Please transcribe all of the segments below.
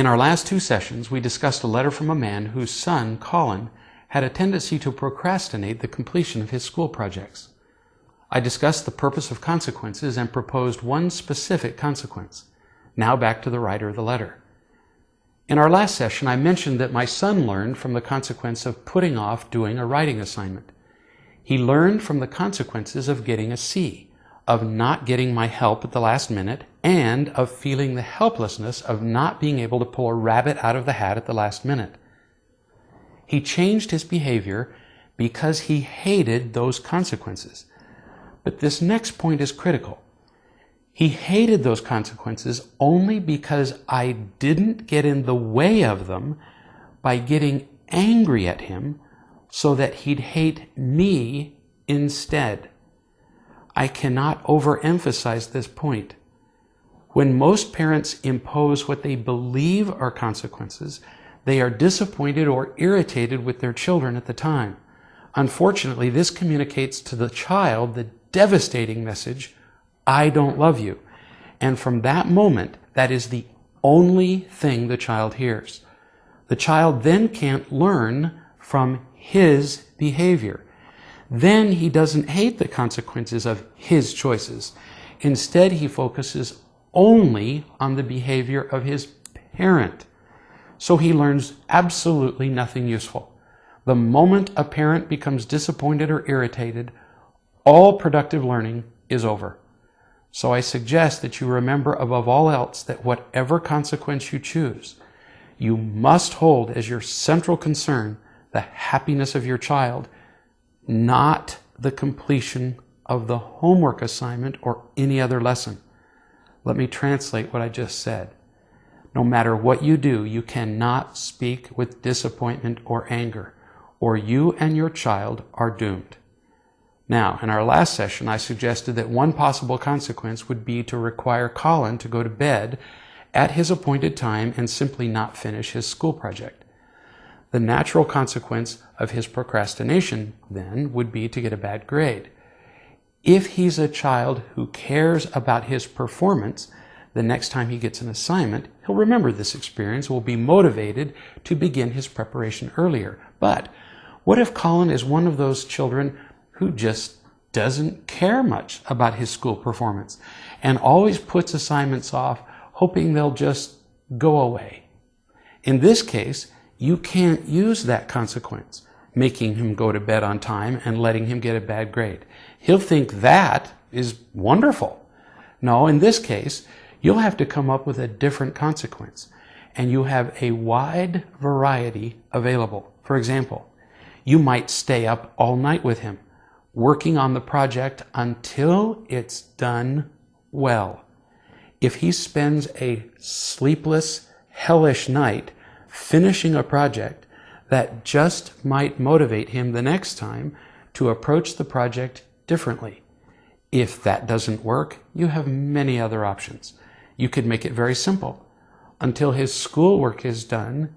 In our last two sessions, we discussed a letter from a man whose son, Colin, had a tendency to procrastinate the completion of his school projects. I discussed the purpose of consequences and proposed one specific consequence. Now back to the writer of the letter. In our last session, I mentioned that my son learned from the consequence of putting off doing a writing assignment. He learned from the consequences of getting a C, of not getting my help at the last minute, and of feeling the helplessness of not being able to pull a rabbit out of the hat at the last minute. He changed his behavior because he hated those consequences. But this next point is critical. He hated those consequences only because I didn't get in the way of them by getting angry at him so that he'd hate me instead. I cannot overemphasize this point. When most parents impose what they believe are consequences, they are disappointed or irritated with their children at the time. Unfortunately, this communicates to the child the devastating message, "I don't love you." And from that moment, that is the only thing the child hears. The child then can't learn from his behavior. Then he doesn't hate the consequences of his choices. Instead, he focuses only on the behavior of his parent. So he learns absolutely nothing useful. The moment a parent becomes disappointed or irritated, all productive learning is over. So I suggest that you remember above all else that whatever consequence you choose, you must hold as your central concern the happiness of your child, not the completion of the homework assignment or any other lesson. Let me translate what I just said. No matter what you do, you cannot speak with disappointment or anger, or you and your child are doomed. Now, in our last session, I suggested that one possible consequence would be to require Colin to go to bed at his appointed time and simply not finish his school project. The natural consequence of his procrastination, then, would be to get a bad grade. If he's a child who cares about his performance, the next time he gets an assignment, he'll remember this experience, will be motivated to begin his preparation earlier. But what if Colin is one of those children who just doesn't care much about his school performance and always puts assignments off, hoping they'll just go away? In this case, you can't use that consequence, making him go to bed on time and letting him get a bad grade. He'll think that is wonderful. No, in this case, you'll have to come up with a different consequence, and you have a wide variety available. For example, you might stay up all night with him, working on the project until it's done well. If he spends a sleepless, hellish night finishing a project, that just might motivate him the next time to approach the project differently. If that doesn't work, you have many other options. You could make it very simple. Until his schoolwork is done,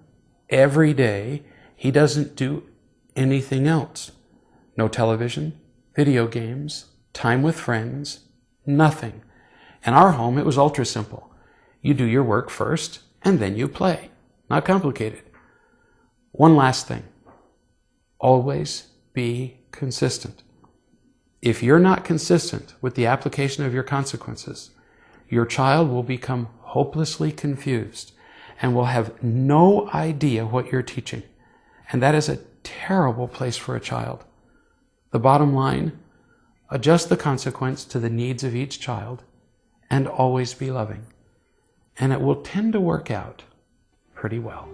every day, he doesn't do anything else. No television, video games, time with friends, nothing. In our home, it was ultra simple. You do your work first, and then you play. Not complicated. One last thing. Always be consistent. If you're not consistent with the application of your consequences, your child will become hopelessly confused and will have no idea what you're teaching. And that is a terrible place for a child. The bottom line, adjust the consequence to the needs of each child and always be loving. And it will tend to work out pretty well.